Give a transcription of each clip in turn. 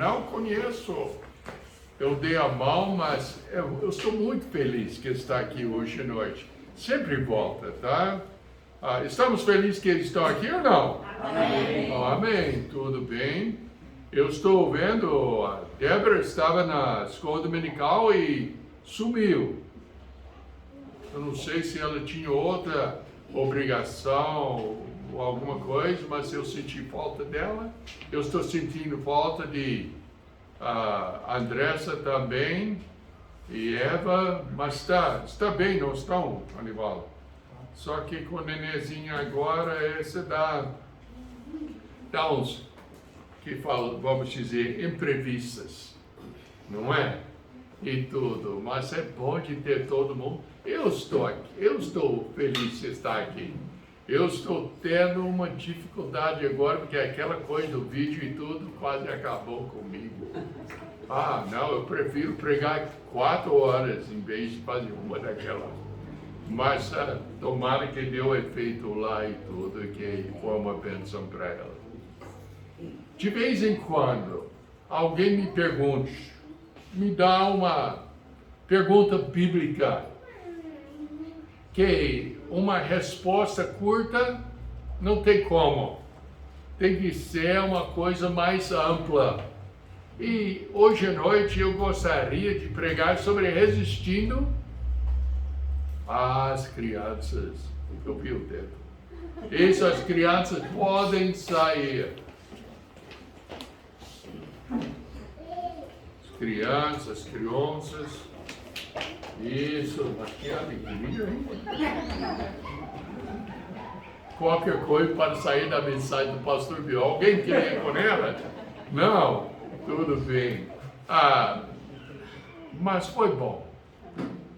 não conheço. Eu dei a mão, mas eu estou muito feliz que está aqui hoje à noite. Sempre volta, tá? Estamos felizes que eles estão aqui ou não? Amém. Amém, tudo bem. Eu estou vendo, a Débora estava na escola dominical e sumiu. Eu não sei se ela tinha outra obrigação ou alguma coisa, mas eu senti falta dela. Eu estou sentindo falta de Andressa também e Eva, mas está bem, não estão, Aníbal? Só que com o nenenzinho agora, essa dá uns, vamos dizer, imprevistas, não é? E tudo, mas é bom de ter todo mundo. Eu estou aqui, eu estou feliz de estar aqui. Eu estou tendo uma dificuldade agora, porque aquela coisa do vídeo e tudo quase acabou comigo. Não, eu prefiro pregar 4 horas em vez de fazer uma daquela. Mas tomara que deu efeito lá e tudo, que foi uma bênção para ela. De vez em quando, alguém me pergunte, me dá uma pergunta bíblica, que uma resposta curta não tem como. Tem que ser uma coisa mais ampla. E hoje à noite eu gostaria de pregar sobre resistindo às crianças. Eu vi o dedo. Essas crianças podem sair. Crianças. Isso, aqui é a alegria, hein? Qualquer coisa para sair da mensagem do pastor Biel. Alguém quer ir com ela? Não, tudo bem. Mas foi bom.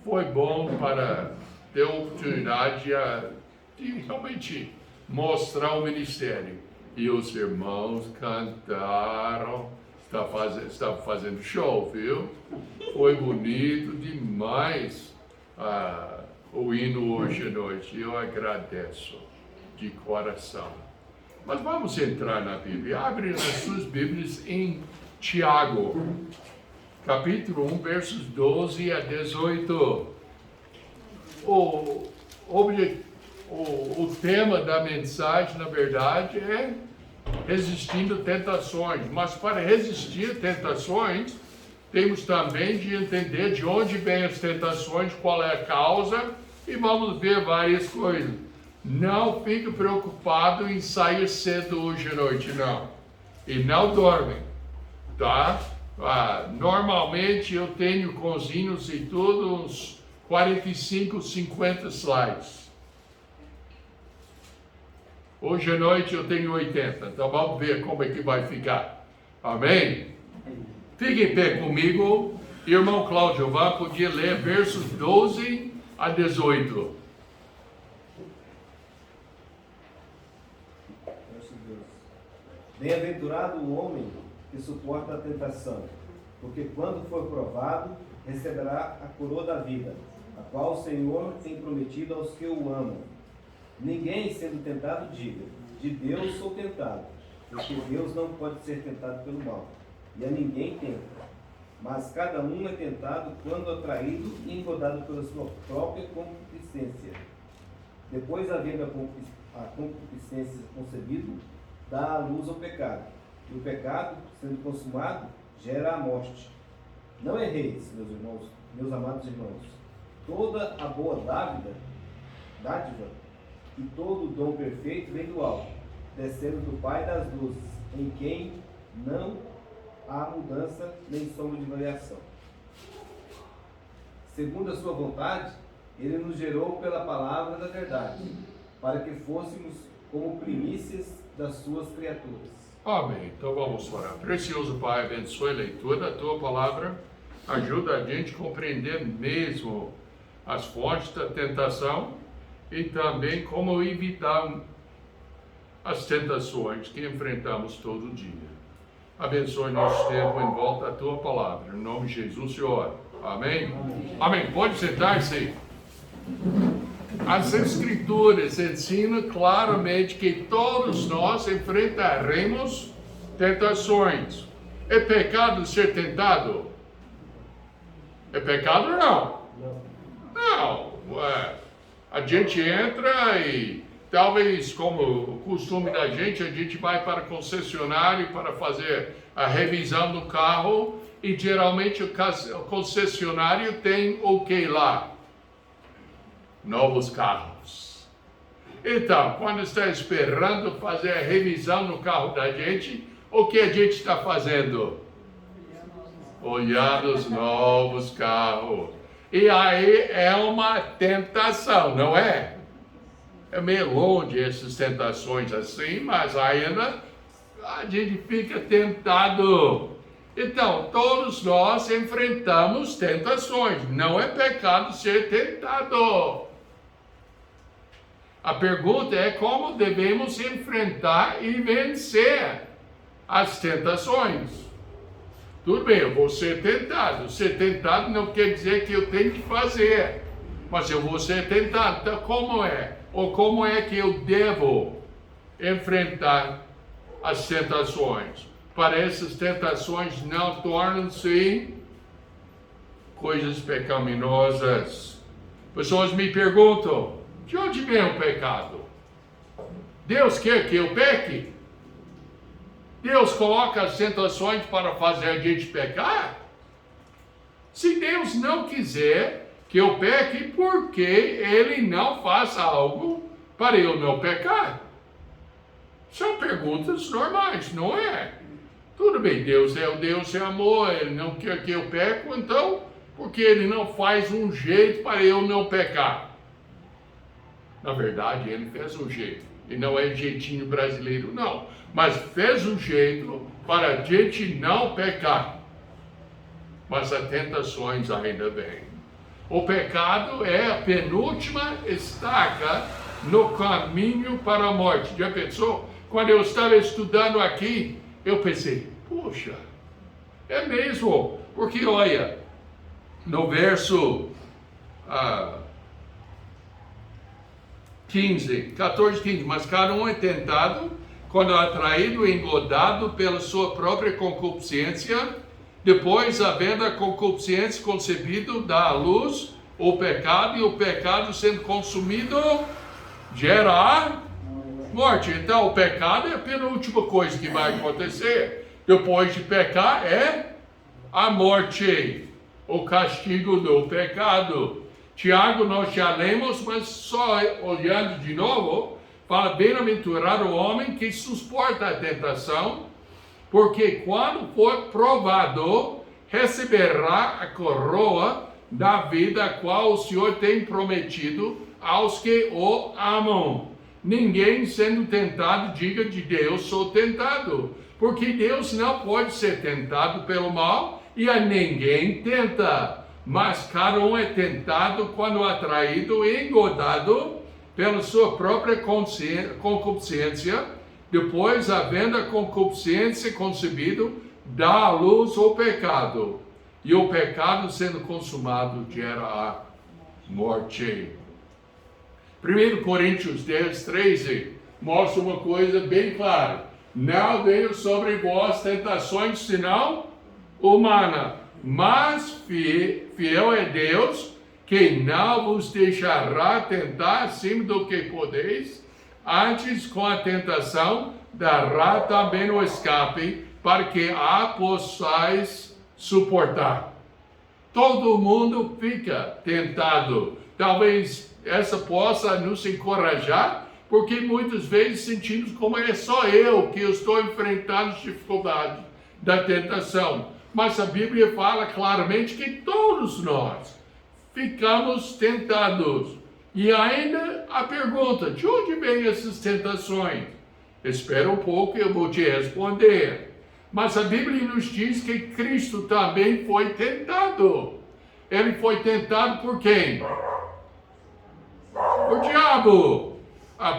Foi bom para ter a oportunidade de realmente mostrar o ministério. E os irmãos cantaram. Está fazendo show, viu? Foi bonito demais o hino hoje à noite. Eu agradeço de coração. Mas vamos entrar na Bíblia. Abre as suas Bíblias em Tiago, capítulo 1, versos 12 a 18. O tema da mensagem, na verdade, é resistindo tentações, mas para resistir tentações, temos também de entender de onde vêm as tentações, qual é a causa, e vamos ver várias coisas. Não fique preocupado em sair cedo hoje à noite, não. E não dormem, tá? Normalmente eu tenho com os hinos e tudo uns 45, 50 slides. Hoje à noite eu tenho 80, então vamos ver como é que vai ficar. Amém? Fique em pé comigo. Irmão Cláudio, podia ler versos 12 a 18. Bem-aventurado o homem que suporta a tentação, porque quando for provado, receberá a coroa da vida, a qual o Senhor tem prometido aos que o amam. Ninguém sendo tentado diga, de Deus sou tentado, porque Deus não pode ser tentado pelo mal, e a ninguém tenta. Mas cada um é tentado quando atraído e engodado pela sua própria concupiscência. Depois, havendo a concupiscência concebido, dá à luz ao pecado. E o pecado, sendo consumado, gera a morte. Não erreis, meus irmãos, meus amados irmãos. Toda a boa dádiva e todo o dom perfeito vem do alto, descendo do Pai das luzes, em quem não há mudança nem sombra de variação. Segundo a sua vontade, ele nos gerou pela palavra da verdade, para que fôssemos como primícias das suas criaturas. Amém. Então vamos orar. Precioso Pai, abençoe a leitura da Tua Palavra. Ajuda a gente a compreender mesmo as fontes da tentação e também como evitar as tentações que enfrentamos todo dia. Abençoe nosso tempo em volta à Tua Palavra. Em nome de Jesus, Senhor. Amém? Amém. Pode sentar-se. As Escrituras ensinam claramente que todos nós enfrentaremos tentações. É pecado ser tentado? É pecado ou não? Não. A gente entra e talvez, como o costume da gente, a gente vai para o concessionário para fazer a revisão do carro e geralmente o concessionário tem o que lá? Novos carros. Então, quando está esperando fazer a revisão no carro da gente, o que a gente está fazendo? Olhando os novos carros. E aí é uma tentação, não é? É meio longe essas tentações assim, mas ainda a gente fica tentado. Então, todos nós enfrentamos tentações. Não é pecado ser tentado. A pergunta é como devemos enfrentar e vencer as tentações. Tudo bem, eu vou ser tentado. Ser tentado não quer dizer que eu tenho que fazer. Mas eu vou ser tentado. Então, como é? Ou como é que eu devo enfrentar as tentações? Para essas tentações não tornam-se coisas pecaminosas. Pessoas me perguntam, de onde vem o pecado? Deus quer que eu peque? Deus coloca as tentações para fazer a gente pecar? Se Deus não quiser que eu peque, por que Ele não faz algo para eu não pecar? São perguntas normais, não é? Tudo bem, Deus é o Deus é amor, Ele não quer que eu peque, então, por que Ele não faz um jeito para eu não pecar? Na verdade, Ele fez um jeito, e não é jeitinho brasileiro, não. Mas fez um jeito para a gente não pecar. Mas as tentações ainda vêm. O pecado é a penúltima estaca no caminho para a morte. Já pensou? Quando eu estava estudando aqui, eu pensei, puxa, é mesmo. Porque olha, no verso 14, 15, mas cada um é tentado quando atraído e engodado pela sua própria concupiscência, depois, havendo a concupiscência concebido, dá à luz o pecado, e o pecado sendo consumido, gera a morte. Então, o pecado é a penúltima coisa que vai acontecer. Depois de pecar, é a morte, o castigo do pecado. Tiago, nós já lemos, mas só olhando de novo, fala, bem-aventurado o homem que suporta a tentação, porque quando for provado, receberá a coroa da vida a qual o Senhor tem prometido aos que o amam. Ninguém sendo tentado diga de Deus, sou tentado, porque Deus não pode ser tentado pelo mal e a ninguém tenta, mas cada um é tentado quando atraído e engodado pela sua própria concupiscência, depois, havendo a concupiscência concebido, dá à luz o pecado, e o pecado sendo consumado gera a morte. 1 Coríntios 10, 13, mostra uma coisa bem clara, não veio sobre vós tentações senão humana, mas fiel é Deus, que não vos deixará tentar acima do que podeis, antes com a tentação dará também o escape, para que a possais suportar. Todo mundo fica tentado. Talvez essa possa nos encorajar, porque muitas vezes sentimos como é só eu que estou enfrentando as dificuldades da tentação. Mas a Bíblia fala claramente que todos nós ficamos tentados. E ainda a pergunta, de onde vêm essas tentações? Espera um pouco e eu vou te responder. Mas a Bíblia nos diz que Cristo também foi tentado. Ele foi tentado por quem? O diabo.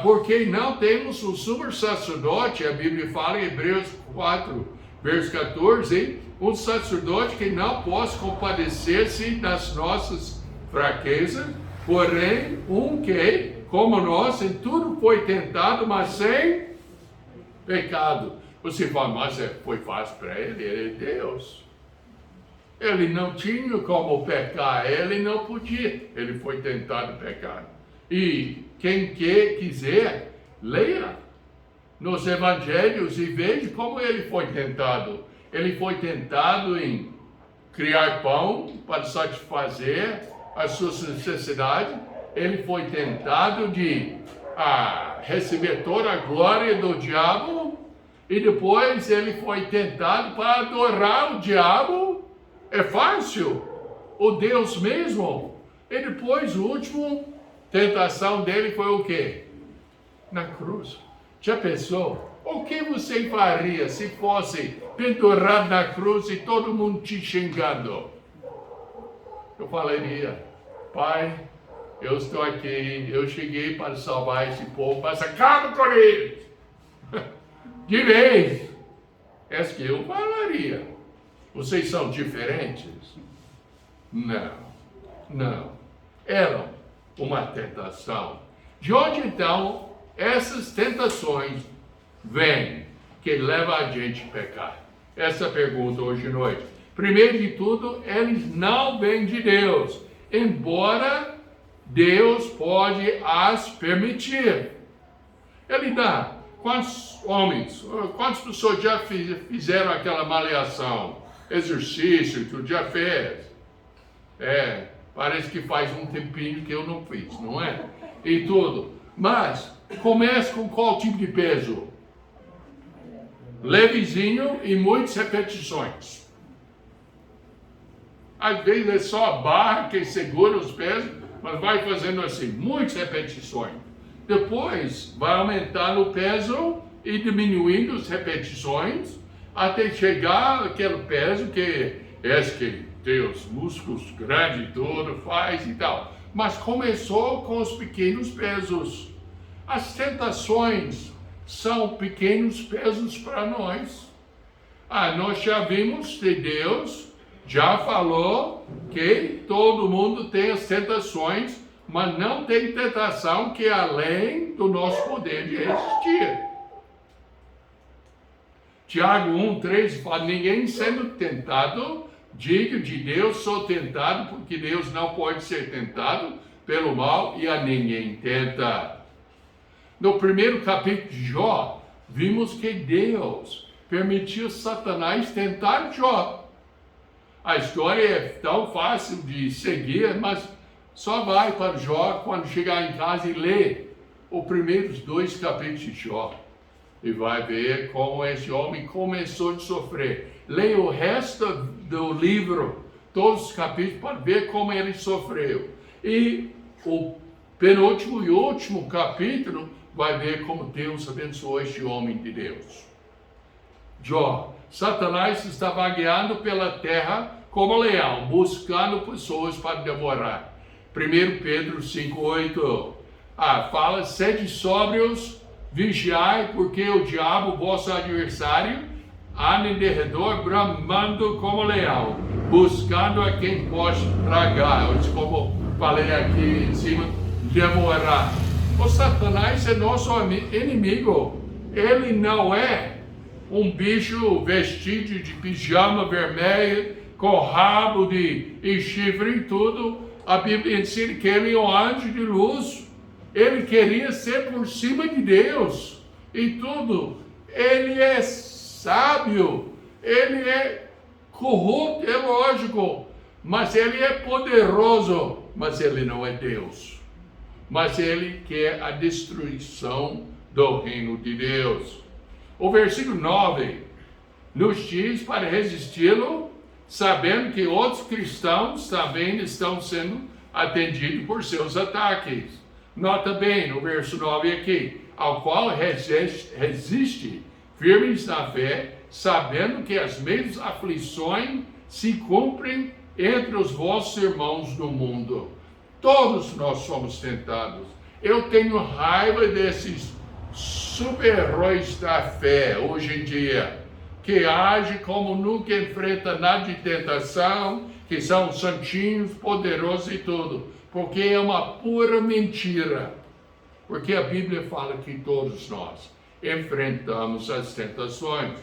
Porque não temos um sumo sacerdote, a Bíblia fala em Hebreus 4, verso 14, um sacerdote que não possa compadecer-se das nossas fraquezas, porém, um que, como nós, em tudo foi tentado, mas sem pecado. Você fala, mas foi fácil para ele é Deus. Ele não tinha como pecar, ele não podia. Ele foi tentado pecar. E quem quiser, leia nos evangelhos e veja como ele foi tentado. Ele foi tentado em criar pão para satisfazer as suas necessidades. Ele foi tentado de receber toda a glória do diabo. E depois ele foi tentado para adorar o diabo. É fácil. O Deus mesmo. E depois, a última tentação dele foi o quê? Na cruz. Já pensou? O que você faria se fosse pendurado na cruz e todo mundo te xingando? Eu falaria, Pai, eu estou aqui, eu cheguei para salvar esse povo, mas acaba com eles. De vez. É isso que eu falaria. Vocês são diferentes? Não. Eram uma tentação. De onde então essas tentações vêm que levam a gente a pecar? Essa pergunta hoje à noite. Primeiro de tudo, eles não vêm de Deus, embora Deus pode as permitir. Ele dá. Quantos homens, quantas pessoas já fizeram aquela malhação, exercício, tu já fez? Parece que faz um tempinho que eu não fiz, não é? E tudo. Mas, começa com qual tipo de peso? Levezinho e muitas repetições. Às vezes é só a barra que segura os pesos, mas vai fazendo assim, muitas repetições. Depois vai aumentando o peso e diminuindo as repetições até chegar aquele peso que tem os músculos grandes e tudo, faz e tal. Mas começou com os pequenos pesos. As tentações são pequenos pesos para nós. Nós já vimos que Deus já falou que todo mundo tem as tentações, mas não tem tentação que é além do nosso poder de resistir. Tiago 1:3 fala, ninguém sendo tentado, diga de Deus, sou tentado, porque Deus não pode ser tentado pelo mal e a ninguém tenta. No primeiro capítulo de Jó, vimos que Deus permitiu Satanás tentar Jó. A história é tão fácil de seguir, mas só vai para Jó quando chegar em casa e ler os primeiros 2 capítulos de Jó. E vai ver como esse homem começou a sofrer. Leia o resto do livro, todos os capítulos, para ver como ele sofreu. E o penúltimo e último capítulo vai ver como Deus abençoou este homem de Deus. Jó, Satanás está vagueando pela terra como leão, buscando pessoas para devorar. 1 Pedro 5:8 fala, sede sóbrios, vigiai, porque o diabo, vosso adversário, anda em derredor, bramando como leão, buscando a quem pode tragar, como falei aqui em cima, devorar. O Satanás é nosso inimigo. Ele não é um bicho vestido de pijama vermelho, com rabo e chifre e tudo. A Bíblia ensina que ele é um anjo de luz. Ele queria ser por cima de Deus e tudo. Ele é sábio, ele é corrupto, é lógico, mas ele é poderoso, mas ele não é Deus. Mas ele quer a destruição do reino de Deus. O versículo 9 nos diz para resisti-lo, sabendo que outros cristãos também estão sendo atendidos por seus ataques. Nota bem no verso 9 aqui, ao qual resiste firmes na fé, sabendo que as mesmas aflições se cumprem entre os vossos irmãos do mundo. Todos nós somos tentados. Eu tenho raiva desses super-heróis da fé hoje em dia, que agem como nunca enfrenta nada de tentação, que são santinhos, poderosos e tudo, porque é uma pura mentira. Porque a Bíblia fala que todos nós, enfrentamos as tentações.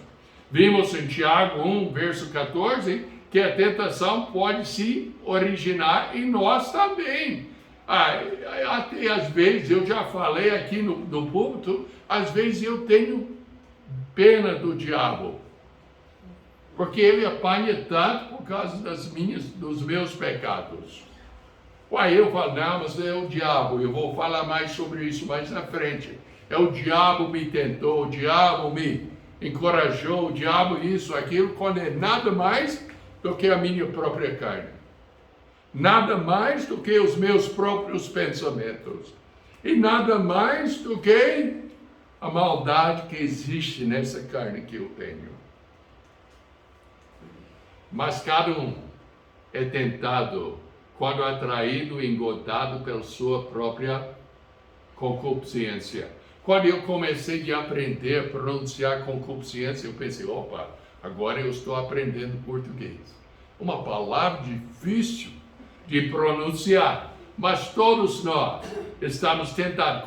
Vimos em Tiago 1, verso 14, que a tentação pode se originar em nós também. Até às vezes, eu já falei aqui no púlpito, às vezes eu tenho pena do diabo, porque ele apanha tanto por causa dos meus pecados. Eu falo, não, mas é o diabo, eu vou falar mais sobre isso mais na frente. O diabo me tentou, o diabo me encorajou, o diabo isso, aquilo, quando é nada mais do que a minha própria carne. Nada mais do que os meus próprios pensamentos. E nada mais do que a maldade que existe nessa carne que eu tenho. Mas cada um é tentado quando atraído e engodado pela sua própria concupiscência. Quando eu comecei a aprender a pronunciar concupiscência, eu pensei, opa, agora eu estou aprendendo português. Uma palavra difícil de pronunciar, mas todos nós estamos tentados.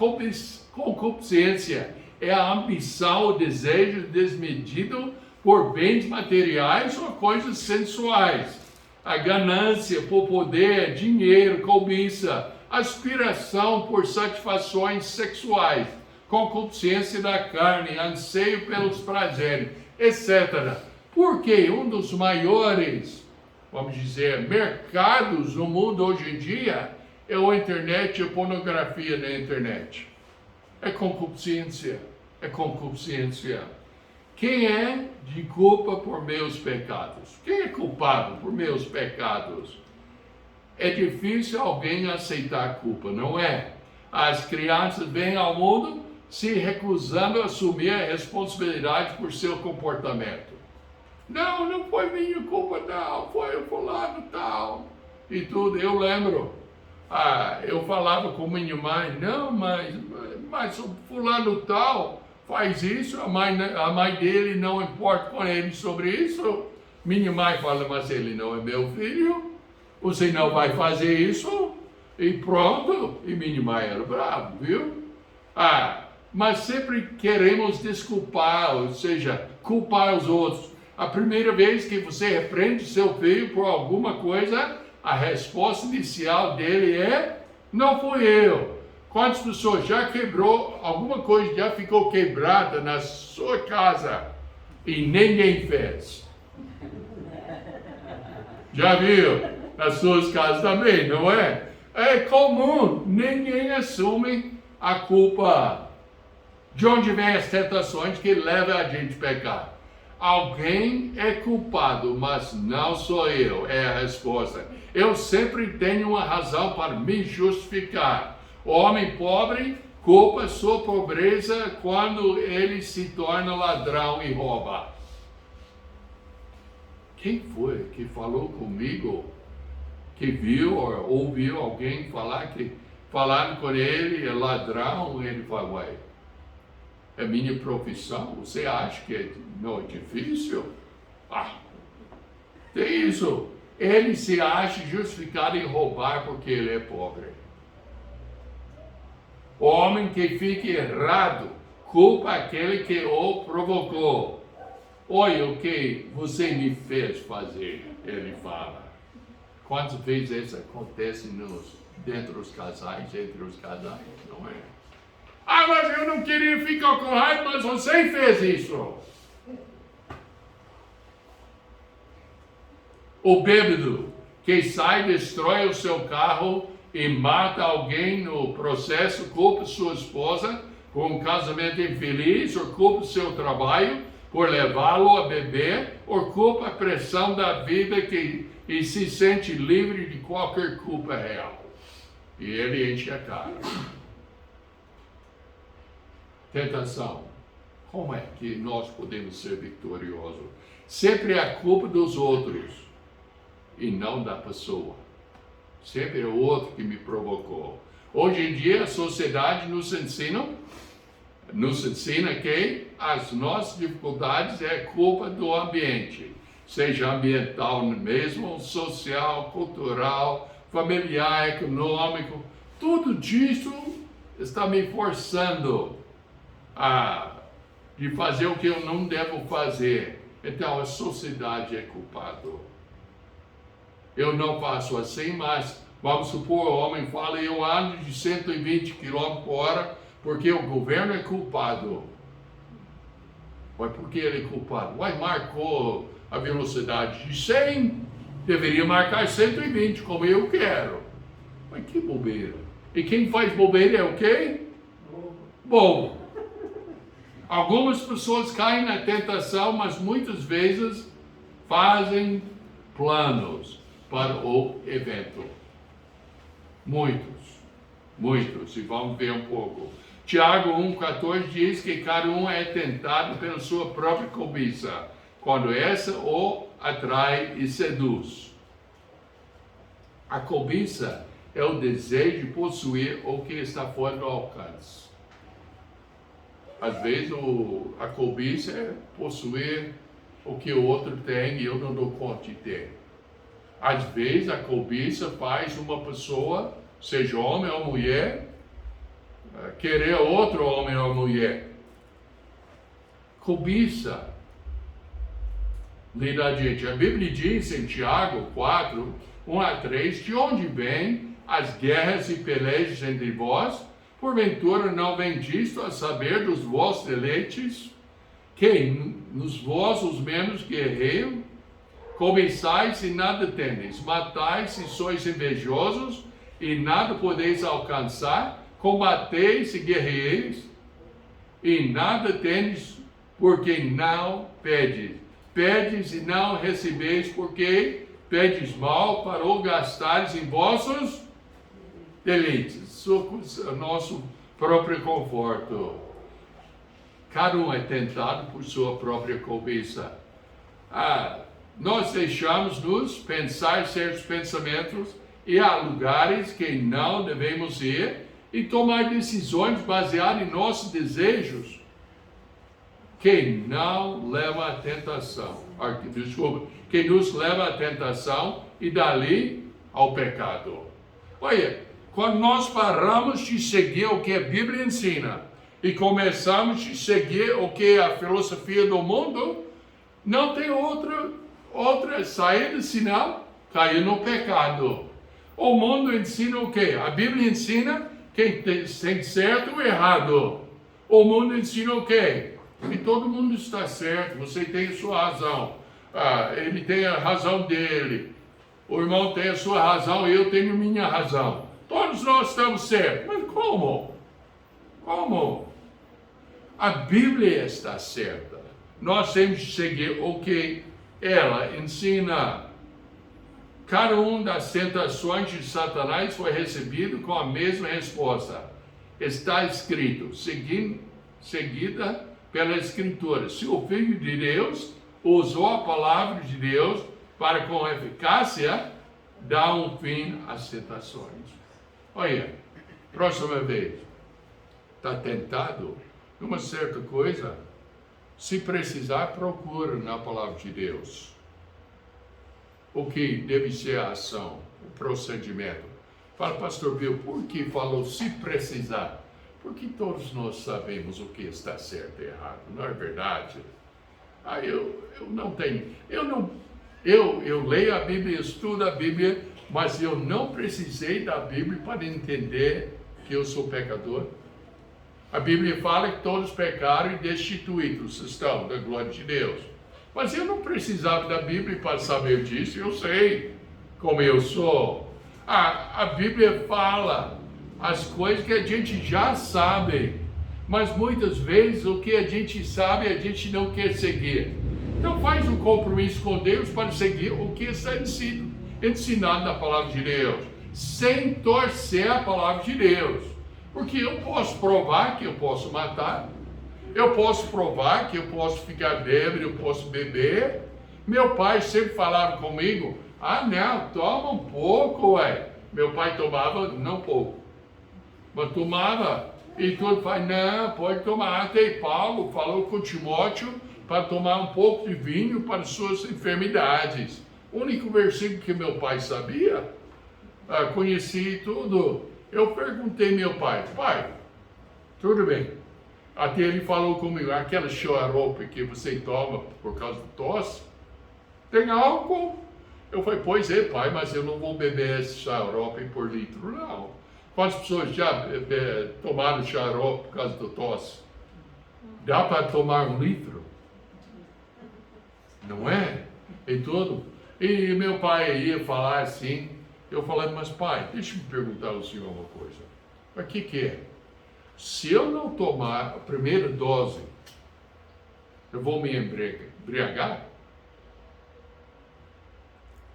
Concupiscência é a ambição, o desejo desmedido por bens materiais ou coisas sensuais. A ganância por poder, dinheiro, cobiça, aspiração por satisfações sexuais, concupiscência da carne, anseio pelos prazeres, etc. Porque um dos maiores, vamos dizer, mercados no mundo hoje em dia é a internet, a pornografia na internet. É concupiscência, é concupiscência. Quem é de culpa por meus pecados? Quem é culpado por meus pecados? É difícil alguém aceitar a culpa, não é? As crianças vêm ao mundo se recusando a assumir a responsabilidade por seu comportamento. Não foi minha culpa, não, foi o fulano tal. E tudo, eu lembro. Eu falava com minha mãe, não, mas o fulano tal faz isso, a mãe dele não importa com ele sobre isso. Minha mãe fala, mas ele não é meu filho, você não vai fazer isso, e pronto. E minha mãe era brava, viu? Mas sempre queremos desculpar, ou seja, culpar os outros. A primeira vez que você repreende seu filho por alguma coisa, a resposta inicial dele é, não fui eu. Quantas pessoas já quebrou, alguma coisa já ficou quebrada na sua casa e ninguém fez? Já viu? Nas suas casas também, não é? É comum, ninguém assume a culpa. De onde vem as tentações que levam a gente a pecar? Alguém é culpado, mas não sou eu, é a resposta. Eu sempre tenho uma razão para me justificar. O homem pobre culpa sua pobreza quando ele se torna ladrão e rouba. Quem foi que falou comigo, que viu ou ouviu alguém falar que falando com ele é ladrão? Ele falou, ué, é minha profissão, você acha que não é difícil? Tem isso. Ele se acha justificado em roubar porque ele é pobre. O homem que fica errado culpa aquele que o provocou. Olha o que você me fez fazer, ele fala. Quantas vezes isso acontece dentro dos casais, entre os casais, não é? Mas eu não queria ficar com raiva, mas você fez isso. O bêbado que sai, destrói o seu carro e mata alguém no processo, culpa sua esposa por um casamento infeliz, ou culpa seu trabalho por levá-lo a beber, ou culpa a pressão da vida e se sente livre de qualquer culpa real. E ele enche a cara. Tentação. Como é que nós podemos ser vitoriosos? Sempre é a culpa dos outros e não da pessoa. Sempre é o outro que me provocou. Hoje em dia a sociedade nos ensina que as nossas dificuldades é culpa do ambiente, seja ambiental mesmo, social, cultural, familiar, econômico. Tudo disso está me forçando a de fazer o que eu não devo fazer. Então a sociedade é culpada. Eu não faço assim, mas vamos supor, o homem fala, eu ando de 120 km por hora porque o governo é culpado. Mas por que ele é culpado? Uai, marcou a velocidade de 100, deveria marcar 120, como eu quero. Mas que bobeira. E quem faz bobeira é o quê? Bobo. Algumas pessoas caem na tentação, mas muitas vezes fazem planos para o evento. Muitos. E vamos ver um pouco. Tiago 1,14 diz que cada um é tentado pela sua própria cobiça, quando essa o atrai e seduz. A cobiça é o desejo de possuir o que está fora do alcance. Às vezes a cobiça é possuir o que o outro tem e eu não dou conta de ter. Às vezes a cobiça faz uma pessoa, seja homem ou mulher, querer outro homem ou mulher. Cobiça. Lê adiante. A Bíblia diz em Tiago 4, 1-3, de onde vêm as guerras e pelejas entre vós? Porventura não vem disto a saber dos vossos deleites, que nos vossos menos guerreiros, cobiçais e nada tendes, matais e sois invejosos e nada podeis alcançar, combateis e guerreiros e nada tendes, porque não pedes. Pedes e não recebeis, porque pedes mal para o gastares em vossos deleites, nosso próprio conforto. Cada um é tentado por sua própria cobiça. Nós deixamos-nos pensar certos pensamentos e há lugares que não devemos ir e tomar decisões baseadas em nossos desejos que não leva à tentação. Que nos leva à tentação e dali ao pecado. Olha, quando nós paramos de seguir o que a Bíblia ensina e começamos a seguir o que a filosofia do mundo, não tem outra saída senão cair no pecado. O mundo ensina o quê? A Bíblia ensina quem tem certo ou errado. O mundo ensina o quê? Que todo mundo está certo, você tem a sua razão. Ele tem a razão dele. O irmão tem a sua razão e eu tenho minha razão. Todos nós estamos certos. Mas como? Como? A Bíblia está certa. Nós temos que seguir o que ela ensina. Cada uma das tentações de Satanás foi recebido com a mesma resposta. Está escrito, seguida pela Escritura. Se o Filho de Deus usou a palavra de Deus para com eficácia dar um fim às tentações. Olha, próxima vez, está tentado numa certa coisa? Se precisar, procura na palavra de Deus. O que deve ser a ação, o procedimento. Fala, pastor Bill, por que falou se precisar? Porque todos nós sabemos o que está certo e errado, não é verdade? Eu leio a Bíblia, estudo a Bíblia, mas eu não precisei da Bíblia para entender que eu sou pecador. A Bíblia fala que todos pecaram e destituídos estão da glória de Deus. Mas eu não precisava da Bíblia para saber disso, eu sei como eu sou. A Bíblia fala as coisas que a gente já sabe, mas muitas vezes o que a gente sabe a gente não quer seguir. Então faz um compromisso com Deus para seguir o que está ensinado na palavra de Deus, sem torcer a palavra de Deus. Porque eu posso provar que eu posso matar, eu posso provar que eu posso ficar bêbado, eu posso beber. Meu pai sempre falava comigo, não, toma um pouco, ué. Meu pai tomava, não pouco, mas tomava. E tudo faz, não, pode tomar. Até Paulo falou com Timóteo para tomar um pouco de vinho para suas enfermidades. O único versículo que meu pai sabia, conheci tudo. Eu perguntei ao meu pai, tudo bem, Até ele falou comigo, aquela xarope que você toma por causa do tosse, tem álcool? Eu falei, pois é, pai, mas eu não vou beber esse xarope por litro, não. Quantas pessoas já tomaram xarope por causa do tosse? Dá para tomar 1 litro? Não é? E tudo. E meu pai ia falar assim, eu falei, mas pai, deixa eu me perguntar ao senhor uma coisa. Mas o que é? Se eu não tomar a primeira dose, eu vou me embriagar?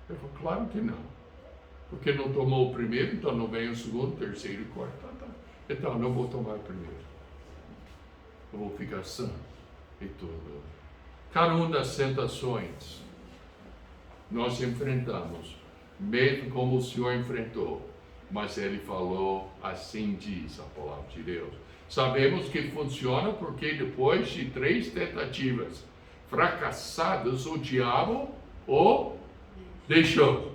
Eu falei, claro que não. Porque não tomou o primeiro, então não vem o segundo, terceiro e quarto. Então eu não vou tomar o primeiro. Eu vou ficar sã e tudo. Cada uma das tentações nós enfrentamos, mesmo como o Senhor enfrentou. Mas Ele falou, assim diz a palavra de Deus. Sabemos que funciona porque depois de 3 tentativas fracassadas, o diabo o deixou.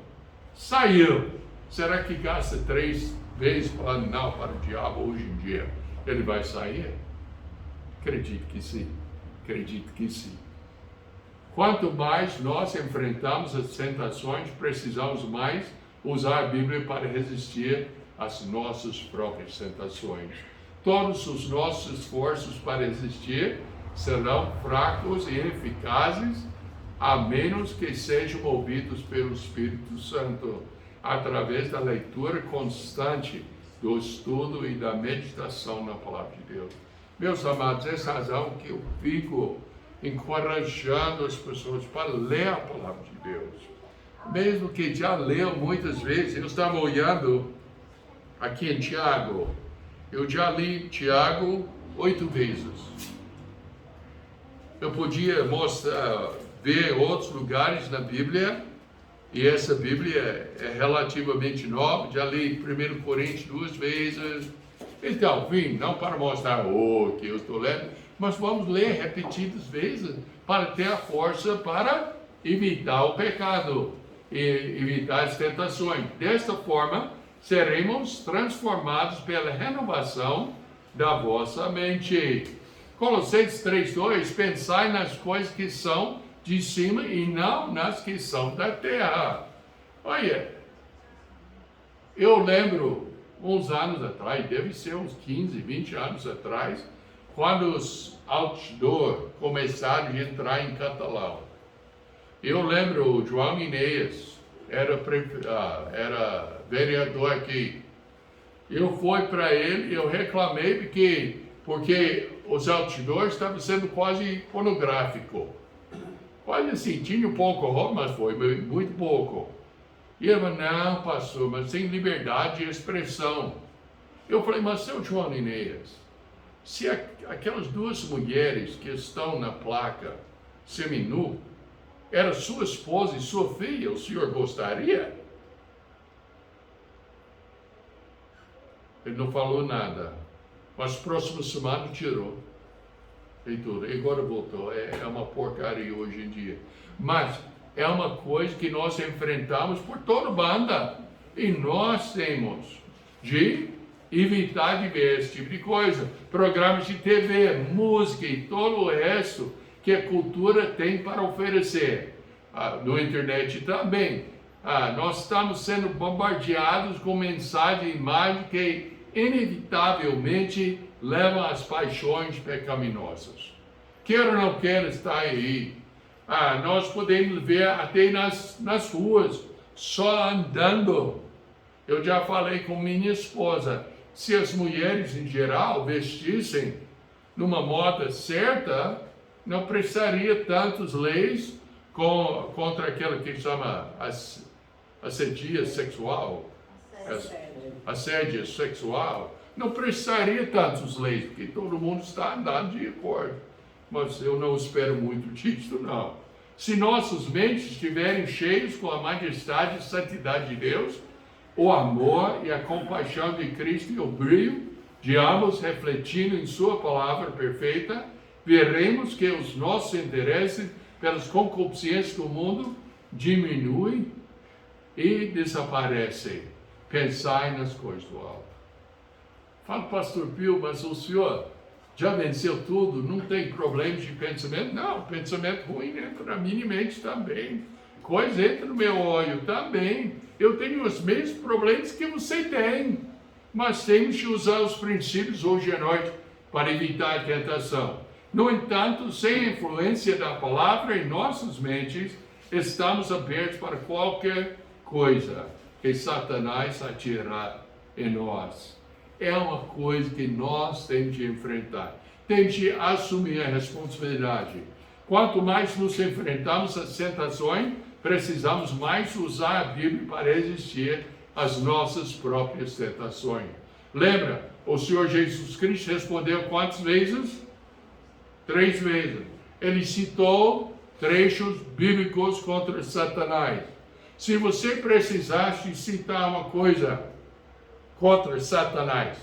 Saiu. Será que gasta 3 vezes falando não para o diabo hoje em dia? Ele vai sair? Acredito que sim. Acredito que sim. Quanto mais nós enfrentamos as tentações, precisamos mais usar a Bíblia para resistir às nossas próprias tentações. Todos os nossos esforços para resistir serão fracos e ineficazes, a menos que sejam movidos pelo Espírito Santo, através da leitura constante, do estudo e da meditação na Palavra de Deus. Meus amados, essa é a razão que eu fico encorajando as pessoas para ler a Palavra de Deus. Mesmo que já leu muitas vezes, eu estava olhando aqui em Tiago, eu já li Tiago 8 vezes. Eu podia ver outros lugares na Bíblia, e essa Bíblia é relativamente nova, já li 1 Coríntios 2 vezes. Então, enfim, não para mostrar que eu estou lendo, mas vamos ler repetidas vezes para ter a força para evitar o pecado e evitar as tentações. Desta forma, seremos transformados pela renovação da vossa mente. Colossenses 3:2, pensai nas coisas que são de cima e não nas que são da terra. Olha, eu lembro uns anos atrás, deve ser uns 15, 20 anos atrás, quando os outdoor começaram a entrar em catalão. Eu lembro o João Inês, era vereador aqui. Eu fui para ele e eu reclamei porque os outdoors estavam sendo quase pornográfico. Quase assim, tinha um pouco, mas foi muito pouco. E ele falou, não, pastor, mas tem liberdade de expressão. Eu falei, mas seu João Inês, se aquelas 2 mulheres que estão na placa seminu era sua esposa e sua filha, o senhor gostaria? Ele não falou nada, mas próxima semana tirou. E tudo, e agora voltou. É uma porcaria hoje em dia. Mas é uma coisa que nós enfrentamos por toda banda. E nós temos de evitar de ver esse tipo de coisa. Programas de TV, música e todo o resto que a cultura tem para oferecer. No internet também. Nós estamos sendo bombardeados com mensagens e imagens que inevitavelmente levam às paixões pecaminosas. Quer ou não quer estar aí. Nós podemos ver até nas ruas, só andando. Eu já falei com minha esposa, se as mulheres em geral vestissem numa moda certa, não precisaria tantas leis contra aquela que chama assédio sexual. Assédio sexual. Não precisaria tantas leis, porque todo mundo está andando de acordo. Mas eu não espero muito disso, não. Se nossas mentes estiverem cheias com a majestade e santidade de Deus, o amor e a compaixão de Cristo e o brilho de ambos refletindo em sua palavra perfeita, veremos que os nossos interesses pelas concupiscências do mundo diminuem e desaparecem. Pensai nas coisas do alto. Fala, pastor Pio, mas o senhor já venceu tudo, não tem problemas de pensamento. Não, pensamento ruim entra na minha mente também. Coisa entra no meu olho também. Eu tenho os mesmos problemas que você tem. Mas temos que usar os princípios hoje à noite para evitar a tentação. No entanto, sem a influência da palavra em nossas mentes, estamos abertos para qualquer coisa que Satanás atirar em nós. É uma coisa que nós temos de enfrentar. Temos de assumir a responsabilidade. Quanto mais nos enfrentamos às tentações, precisamos mais usar a Bíblia para resistir às nossas próprias tentações. Lembra, o Senhor Jesus Cristo respondeu quantas vezes? 3 vezes. Ele citou trechos bíblicos contra Satanás. Se você precisasse citar uma coisa contra Satanás,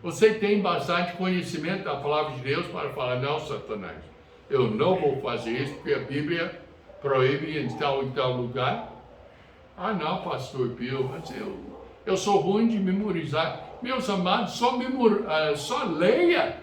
você tem bastante conhecimento da palavra de Deus para falar, não, Satanás, eu não vou fazer isso porque a Bíblia proíbe em tal lugar. Ah, não, pastor Pio, mas eu sou ruim de memorizar. Meus amados, só leia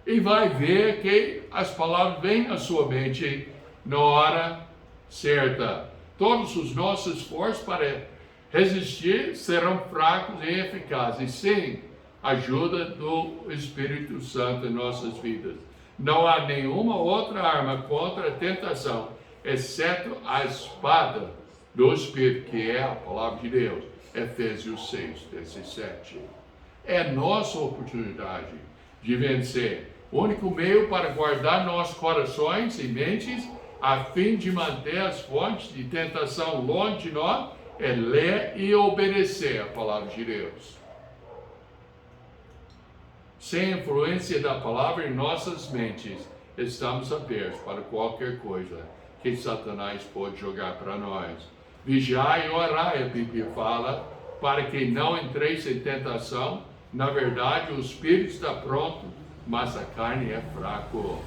e vai ver que as palavras vêm à sua mente na hora certa. Todos os nossos esforços para resistir serão fracos e ineficazes, sem a ajuda do Espírito Santo em nossas vidas. Não há nenhuma outra arma contra a tentação, exceto a espada do Espírito, que é a palavra de Deus. Efésios 6:17. É nossa oportunidade de vencer. O único meio para guardar nossos corações e mentes, a fim de manter as fontes de tentação longe de nós, é ler e obedecer a palavra de Deus. Sem a influência da palavra em nossas mentes, estamos abertos para qualquer coisa que Satanás pode jogar para nós. Vigiai e orai, a Bíblia fala, para que não entreis em tentação. Na verdade, o espírito está pronto, mas a carne é fraco.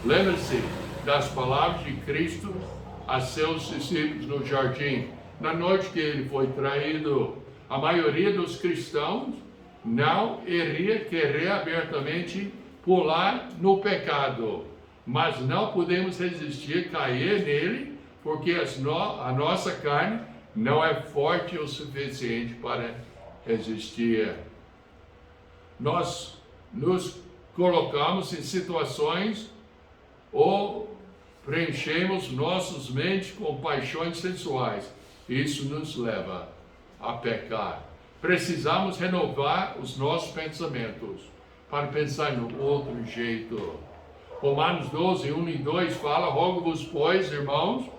Lembre-se das palavras de Cristo a seus discípulos no jardim. Na noite que ele foi traído, a maioria dos cristãos não iria querer abertamente pular no pecado, mas não podemos resistir, cair nele, porque a nossa carne não é forte o suficiente para resistir. Nós nos colocamos em situações ou preenchemos nossas mentes com paixões sensuais. Isso nos leva a pecar. Precisamos renovar os nossos pensamentos para pensar no outro jeito. Romanos 12, 1 e 2 fala: rogo-vos, pois, irmãos,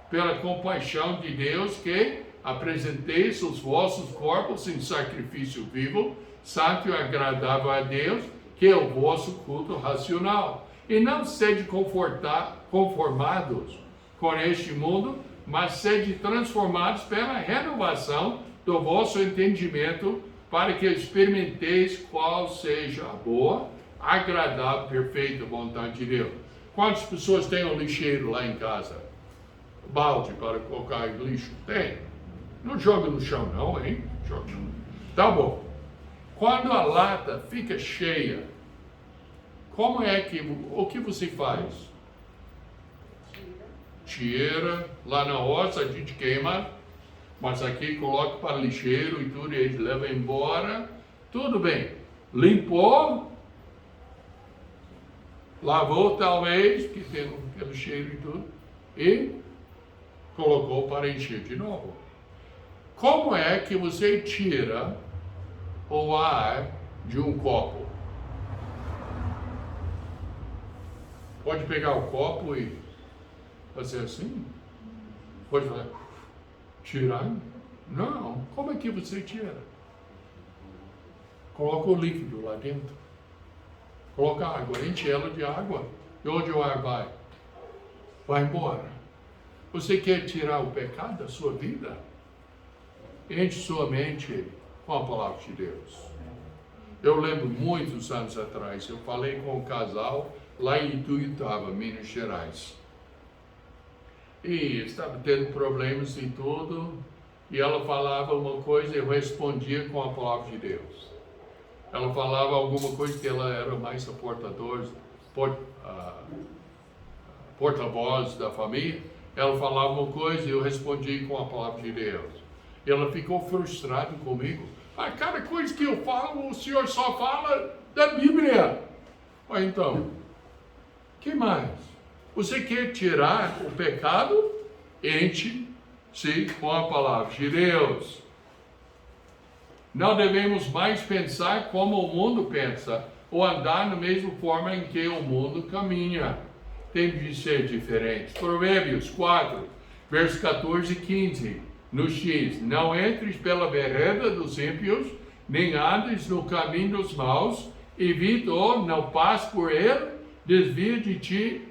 pela compaixão de Deus, que apresenteis os vossos corpos em sacrifício vivo, santo e agradável a Deus, que é o vosso culto racional. E não sede conformados com este mundo, mas sede transformados pela renovação do vosso entendimento, para que experimenteis qual seja a boa, agradável, perfeita vontade de Deus. Quantas pessoas têm um lixeiro lá em casa? Balde para colocar lixo? Tem. Não joga no chão não, hein? Joga no... Tá bom. Quando a lata fica cheia, o que você faz? Tira. Lá na roça a gente queima, mas aqui coloca para lixeiro e tudo, e eles levam embora. Tudo bem. Limpou, lavou talvez, que tem aquele cheiro e tudo, e colocou para encher de novo. Como é que você tira o ar de um copo? Pode pegar o copo e fazer assim? Pode fazer, tirar? Não. Como é que você tira? Coloca o líquido lá dentro. Coloca água, enche ela de água. E onde o ar vai? Vai embora. Você quer tirar o pecado da sua vida? Enche sua mente com a palavra de Deus. Eu lembro muitos anos atrás, eu falei com um casal lá em Ituiutaba, Minas Gerais. E estava tendo problemas e tudo, e ela falava uma coisa e eu respondia com a palavra de Deus. Ela falava alguma coisa que ela era mais a porta-voz da família. Ela falava uma coisa e eu respondi com a palavra de Deus. E ela ficou frustrada comigo. Cada coisa que eu falo, o senhor só fala da Bíblia. Então, que mais? Você quer tirar o pecado? Enche-se com a palavra de Deus. Não devemos mais pensar como o mundo pensa, ou andar na mesma forma em que o mundo caminha. Tem de ser diferente. Provérbios 4, versos 14 e 15. No X, não entres pela vereda dos ímpios, nem andes no caminho dos maus, evita-o, não passe por ele, desvia-te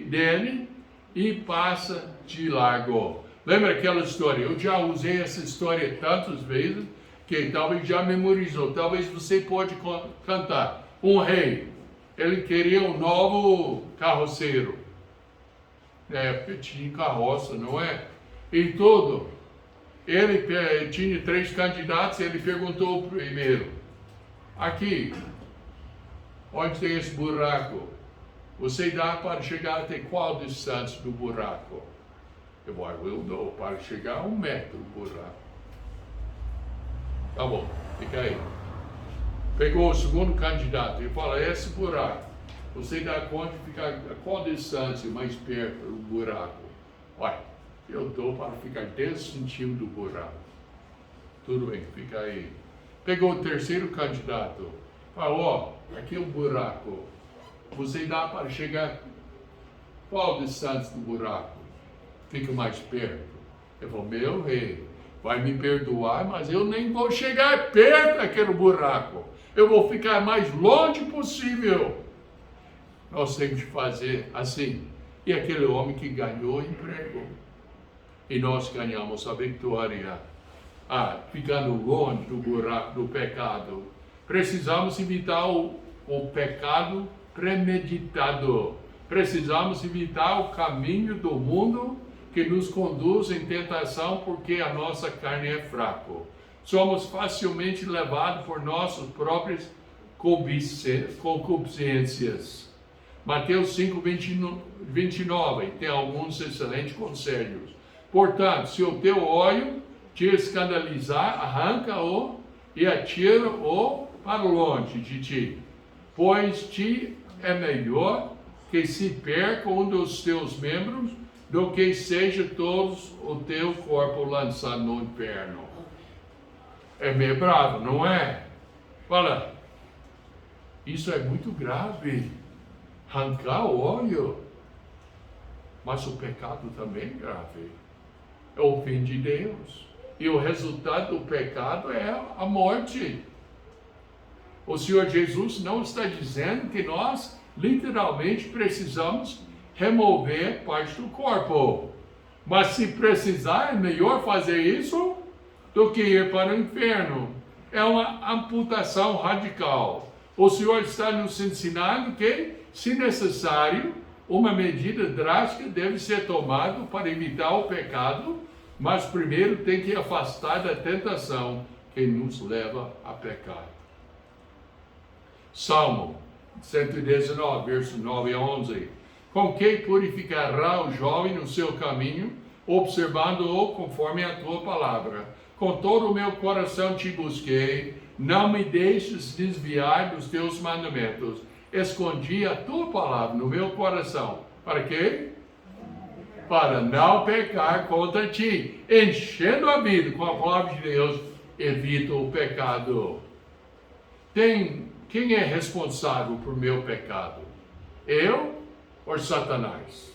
dele e passa de largo. Lembra aquela história? Eu já usei essa história tantas vezes, que talvez já memorizou, talvez você pode cantar. Um rei, ele queria um novo carroceiro. Na época tinha carroça, não é? E tudo. Ele tinha 3 candidatos, ele perguntou o primeiro. Aqui, onde tem esse buraco? Você dá para chegar até qual distância do buraco? Eu dou para chegar a 1 metro do buraco. Tá bom, fica aí. Pegou o segundo candidato e fala, esse buraco, você dá conta de ficar a qual distância mais perto do buraco? Eu dou para ficar 10 centímetros do buraco. Tudo bem, fica aí. Pegou o terceiro candidato, falou, aqui é o buraco, você dá para chegar qual distância do buraco? Fica mais perto. Ele falou, meu rei, vai me perdoar, mas eu nem vou chegar perto daquele buraco. Eu vou ficar mais longe possível. Nós temos de fazer assim. E aquele homem que ganhou o emprego. E nós ganhamos a vitória. Ficando longe do buraco do pecado. Precisamos evitar o pecado premeditado. Precisamos evitar o caminho do mundo que nos conduz em tentação, porque a nossa carne é fraca. Somos facilmente levados por nossas próprias concupiscências. Mateus 5, 29 tem alguns excelentes conselhos. Portanto, se o teu olho te escandalizar, arranca-o e atira-o para longe de ti, pois te é melhor que se perca um dos teus membros do que seja todo o teu corpo lançado no inferno. É meio bravo, não é? Fala, isso é muito grave. Arrancar o olho. Mas o pecado também é grave. É o fim de Deus. E o resultado do pecado é a morte. O Senhor Jesus não está dizendo que nós literalmente precisamos remover parte do corpo. Mas se precisar, é melhor fazer isso do que ir para o inferno. É uma amputação radical. O Senhor está nos ensinando que, se necessário, uma medida drástica deve ser tomada para evitar o pecado, mas primeiro tem que afastar da tentação que nos leva a pecar. Salmo 119, versos 9 a 11. Com que purificará o jovem no seu caminho, observando-o conforme a tua palavra. Com todo o meu coração te busquei, não me deixes desviar dos teus mandamentos. Escondi a tua palavra no meu coração. Para quê? Para não pecar contra ti. Enchendo a vida com a palavra de Deus, evita o pecado. Quem é responsável por meu pecado? Eu ou Satanás?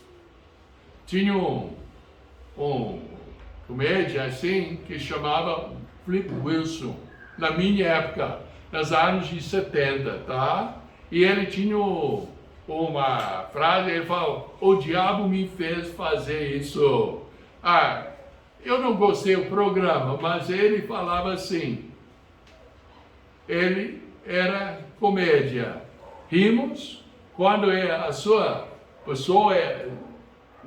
Tinha um comédia assim que chamava Flip Wilson, na minha época, nos anos de 70, tá? E ele tinha uma frase, ele falou, o diabo me fez fazer isso. Eu não gostei do programa, mas ele falava assim, ele era comédia. Rimos quando a sua pessoa é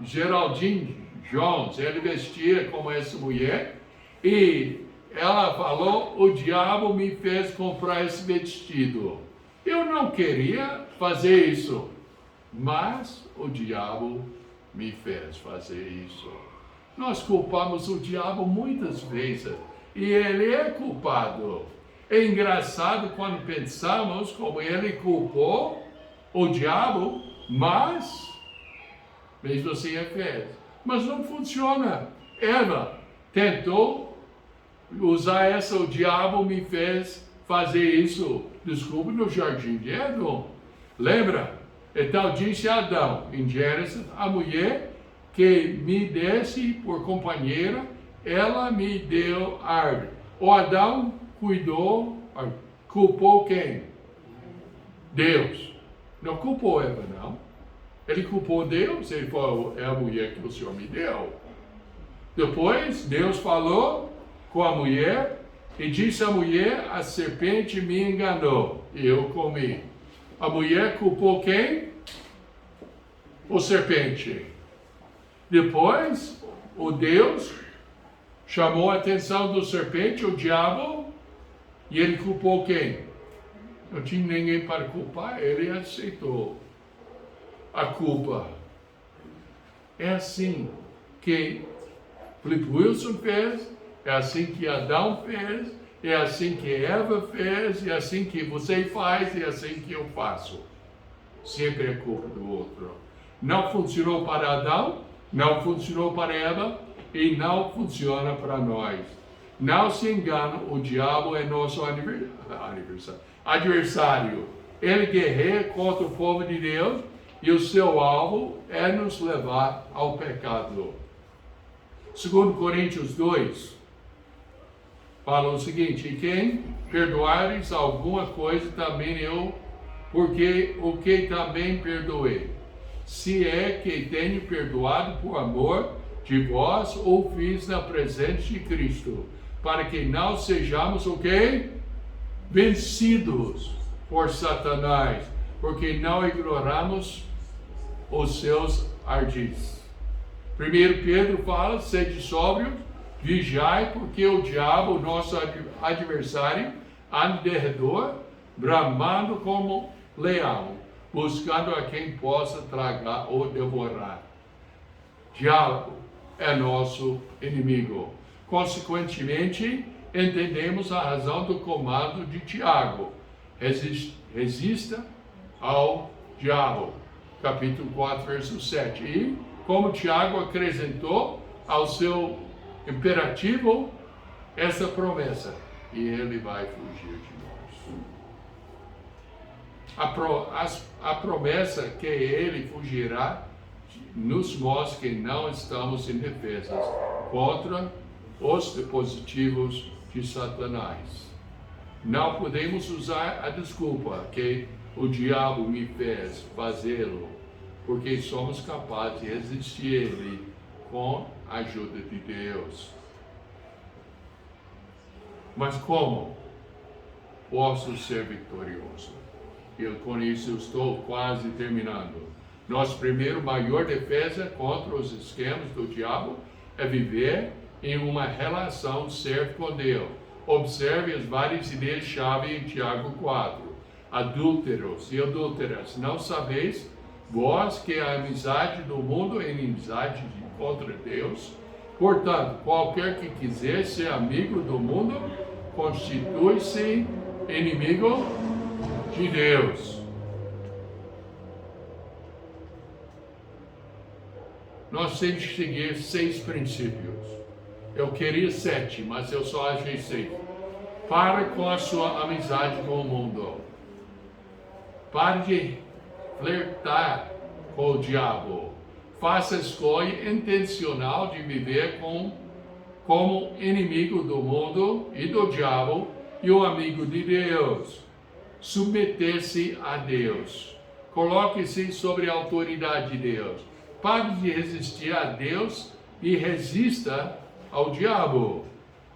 Geraldine Jones, ele vestia como essa mulher, e ela falou, o diabo me fez comprar esse vestido. Eu não queria fazer isso, mas o diabo me fez fazer isso. Nós culpamos o diabo muitas vezes, e ele é culpado. É engraçado quando pensamos como ele culpou o diabo, mas mesmo assim ele fez. Mas não funciona. Eva tentou usar o diabo me fez fazer isso. Desculpe, no jardim de Éden. Lembra? Então disse Adão, em Gênesis, a mulher que me desse por companheira, ela me deu árvore. O Adão culpou quem? Deus. Não culpou Eva, não. Ele culpou Deus, ele falou, é a mulher que o Senhor me deu. Depois, Deus falou com a mulher e disse à mulher, a serpente me enganou e eu comi. A mulher culpou quem? O serpente. Depois, o Deus chamou a atenção do serpente, o diabo, e ele culpou quem? Não tinha ninguém para culpar, ele aceitou a culpa. É assim que Flip Wilson fez, é assim que Adão fez, é assim que Eva fez, é assim que você faz, é assim que eu faço. Sempre é culpa do outro. Não funcionou para Adão, não funcionou para Eva e não funciona para nós. Não se engane, o diabo é nosso adversário. Ele guerreia contra o povo de Deus e o seu alvo é nos levar ao pecado. 2 Coríntios 2 fala o seguinte: e quem perdoares alguma coisa, também eu, porque o que também perdoei, se é que tenho perdoado por amor de vós, ou fiz na presença de Cristo, para que não sejamos o quê? Vencidos por Satanás, porque não ignoramos os seus ardis. 1 Pedro fala, sede sóbrios, vigiai, porque o diabo, nosso adversário, anda de redor, bramando como leão, buscando a quem possa tragar ou devorar. Diabo é nosso inimigo. Consequentemente, entendemos a razão do comando de Tiago. Resista ao diabo. Capítulo 4, verso 7. E, como Tiago acrescentou ao seu imperativo, essa promessa: e ele vai fugir de nós. A promessa que ele fugirá nos mostra que não estamos indefesos contra os dispositivos de Satanás. Não podemos usar a desculpa que o diabo me fez fazê-lo, porque somos capazes de resistir a ele com a ajuda de Deus. Mas como posso ser vitorioso? Com isso eu estou quase terminando. Nossa primeira maior defesa contra os esquemas do diabo é viver em uma relação certa com Deus. Observe as várias ideias-chave em Tiago 4. Adúlteros e adúlteras, não sabeis vós que a amizade do mundo é inimizade contra Deus? Portanto, qualquer que quiser ser amigo do mundo, constitui-se inimigo de Deus. Nós temos que seguir 6 princípios. Eu queria 7, mas eu só achei 6. Para com a sua amizade com o mundo. Pare de flertar com o diabo. Faça a escolha intencional de viver como inimigo do mundo e do diabo e o amigo de Deus. Submeter-se a Deus. Coloque-se sobre a autoridade de Deus. Pare de resistir a Deus e resista ao diabo.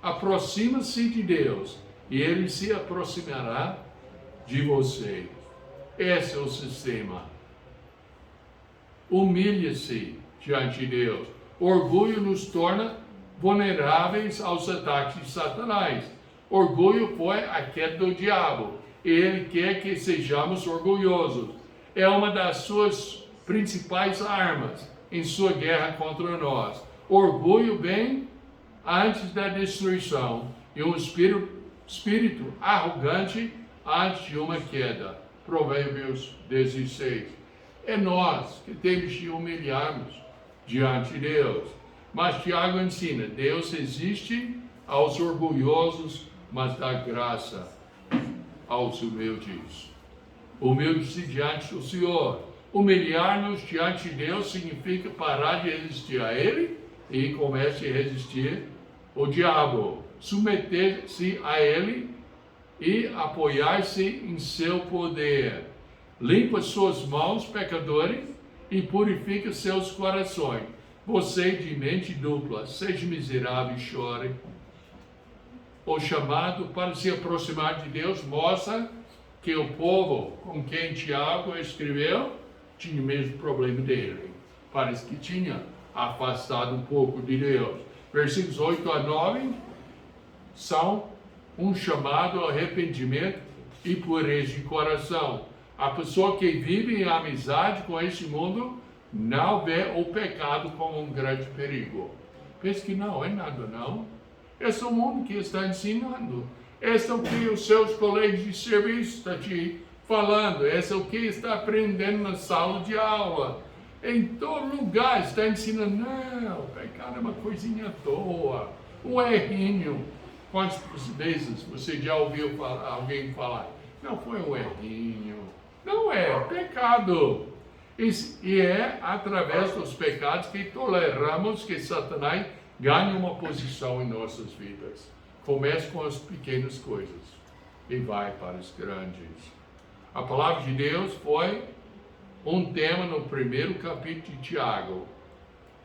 Aproxima-se de Deus e ele se aproximará de você. Esse é o sistema. Humilhe-se diante de Deus. Orgulho nos torna vulneráveis aos ataques de Satanás. Orgulho foi a queda do diabo. Ele quer que sejamos orgulhosos. É uma das suas principais armas em sua guerra contra nós. Orgulho vem antes da destruição e um espírito arrogante antes de uma queda. Provérbios 16. É nós que temos de humilharmos diante de Deus. Mas Tiago ensina, Deus resiste aos orgulhosos, mas dá graça aos humildes. Humilde-se diante do Senhor. Humilhar-nos diante de Deus significa parar de resistir a Ele e comece a resistir ao diabo. Submeter-se a Ele e apoiar-se em seu poder. Limpa suas mãos, pecadores, e purifica seus corações. Você de mente dupla, seja miserável e chore. O chamado para se aproximar de Deus mostra que o povo com quem Tiago escreveu tinha o mesmo problema dele. Parece que tinha afastado um pouco de Deus. Versículos 8 a 9 são um chamado ao arrependimento e pureza de coração. A pessoa que vive em amizade com este mundo não vê o pecado como um grande perigo. Pensa que não é nada, não. Esse é o mundo que está ensinando. Esse é o que os seus colegas de serviço estão te falando. Esse é o que está aprendendo na sala de aula. Em todo lugar está ensinando, não, o pecado é uma coisinha à toa, um errinho. Quantas vezes você já ouviu alguém falar, não foi um errinho, não é pecado. E é através dos pecados que toleramos que Satanás ganhe uma posição em nossas vidas. Comece com as pequenas coisas e vai para as grandes. A palavra de Deus foi um tema no primeiro capítulo de Tiago.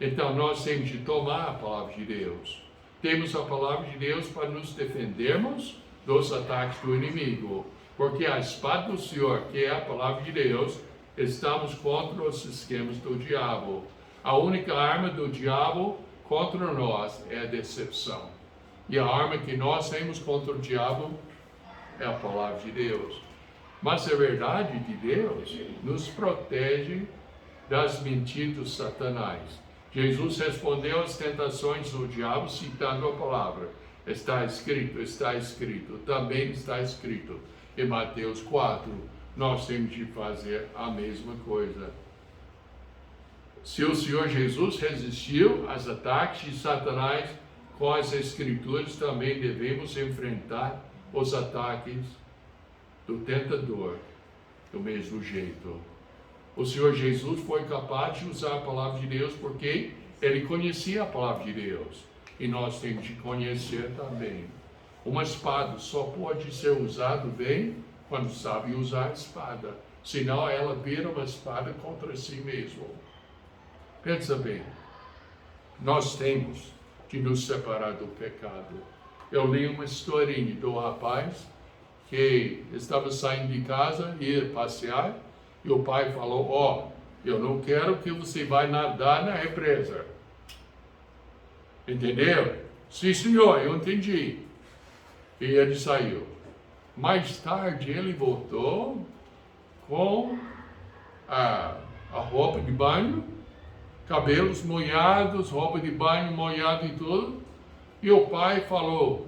Então nós temos de tomar a palavra de Deus. Temos a palavra de Deus para nos defendermos dos ataques do inimigo. Porque a espada do Senhor, que é a palavra de Deus, estamos contra os esquemas do diabo. A única arma do diabo contra nós é a decepção. E a arma que nós temos contra o diabo é a palavra de Deus. Mas a verdade de Deus nos protege das mentiras de Satanás. Jesus respondeu às tentações do diabo citando a palavra. Está escrito, também está escrito. Em Mateus 4, nós temos de fazer a mesma coisa. Se o Senhor Jesus resistiu aos ataques de Satanás com as Escrituras, também devemos enfrentar os ataques do tentador do mesmo jeito. O Senhor Jesus foi capaz de usar a palavra de Deus porque ele conhecia a palavra de Deus. E nós temos de conhecer também. Uma espada só pode ser usada bem quando sabe usar a espada. Senão ela vira uma espada contra si mesmo. Pensa bem. Nós temos de nos separar do pecado. Eu li uma historinha do rapaz que estava saindo de casa, ia passear, e o pai falou, eu não quero que você vá nadar na represa. Entendeu? Sim, senhor, eu entendi. E ele saiu. Mais tarde ele voltou com a roupa de banho, cabelos molhados, roupa de banho molhada e tudo. E o pai falou,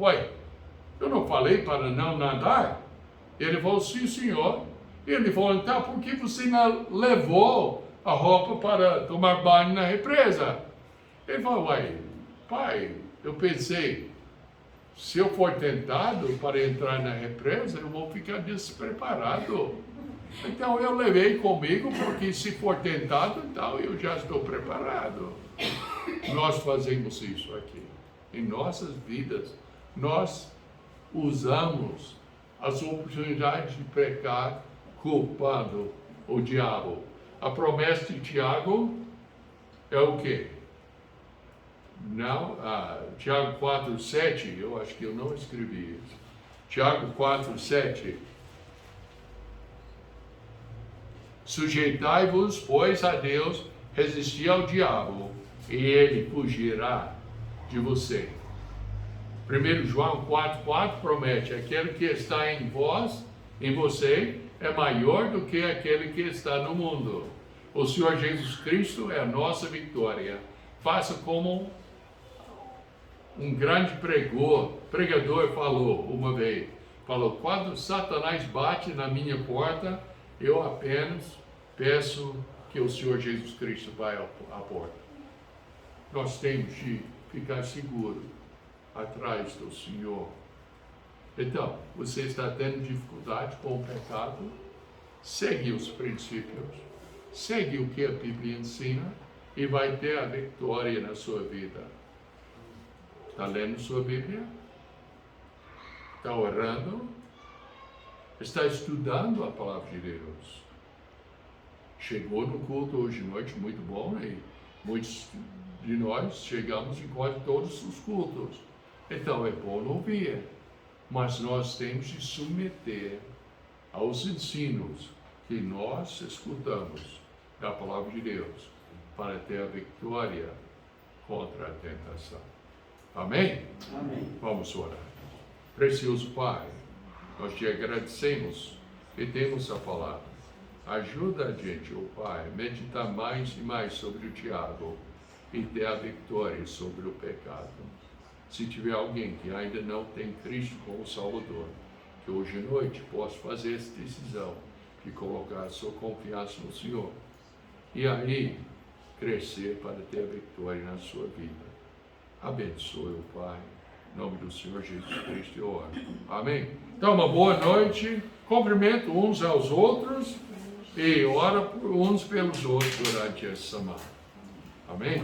eu não falei para não nadar? Ele falou, sim, senhor. Ele falou, então por que você não levou a roupa para tomar banho na represa? Ele falou, pai, eu pensei, se eu for tentado para entrar na represa, eu vou ficar despreparado. Então eu levei comigo, porque se for tentado, então eu já estou preparado. Nós fazemos isso aqui. Em nossas vidas, nós usamos as oportunidades de pecar culpando o diabo. A promessa de Tiago é o quê? Não, Tiago 4:7, eu acho que eu não escrevi isso. Tiago 4:7. Sujeitai-vos, pois, a Deus, resisti ao diabo, e ele fugirá de você. 1 João 4,4 promete: aquele que está em vós, em você, é maior do que aquele que está no mundo. O Senhor Jesus Cristo é a nossa vitória. Faça como um grande pregador falou uma vez. Falou: quando Satanás bate na minha porta, eu apenas peço que o Senhor Jesus Cristo vá à porta. Nós temos de ficar seguros atrás do Senhor. Então, você está tendo dificuldade com o pecado? Segue os princípios, segue o que a Bíblia ensina e vai ter a vitória na sua vida. Está lendo sua Bíblia? Está orando? Está estudando a palavra de Deus? Chegou no culto hoje à noite, muito bom, e muitos de nós chegamos em quase todos os cultos. Então é bom ouvir, mas nós temos de submeter aos ensinos que nós escutamos da palavra de Deus para ter a vitória contra a tentação. Amém? Amém. Vamos orar. Precioso Pai, nós te agradecemos que temos a palavra. Ajuda a gente, ó Pai, a meditar mais e mais sobre o diabo e ter a vitória sobre o pecado. Se tiver alguém que ainda não tem Cristo como Salvador, que hoje à noite possa fazer essa decisão de colocar a sua confiança no Senhor e aí crescer para ter a vitória na sua vida. Abençoe o Pai, em nome do Senhor Jesus Cristo eu oro. Amém? Então, uma boa noite, cumprimento uns aos outros e ora uns pelos outros durante essa semana. Amém?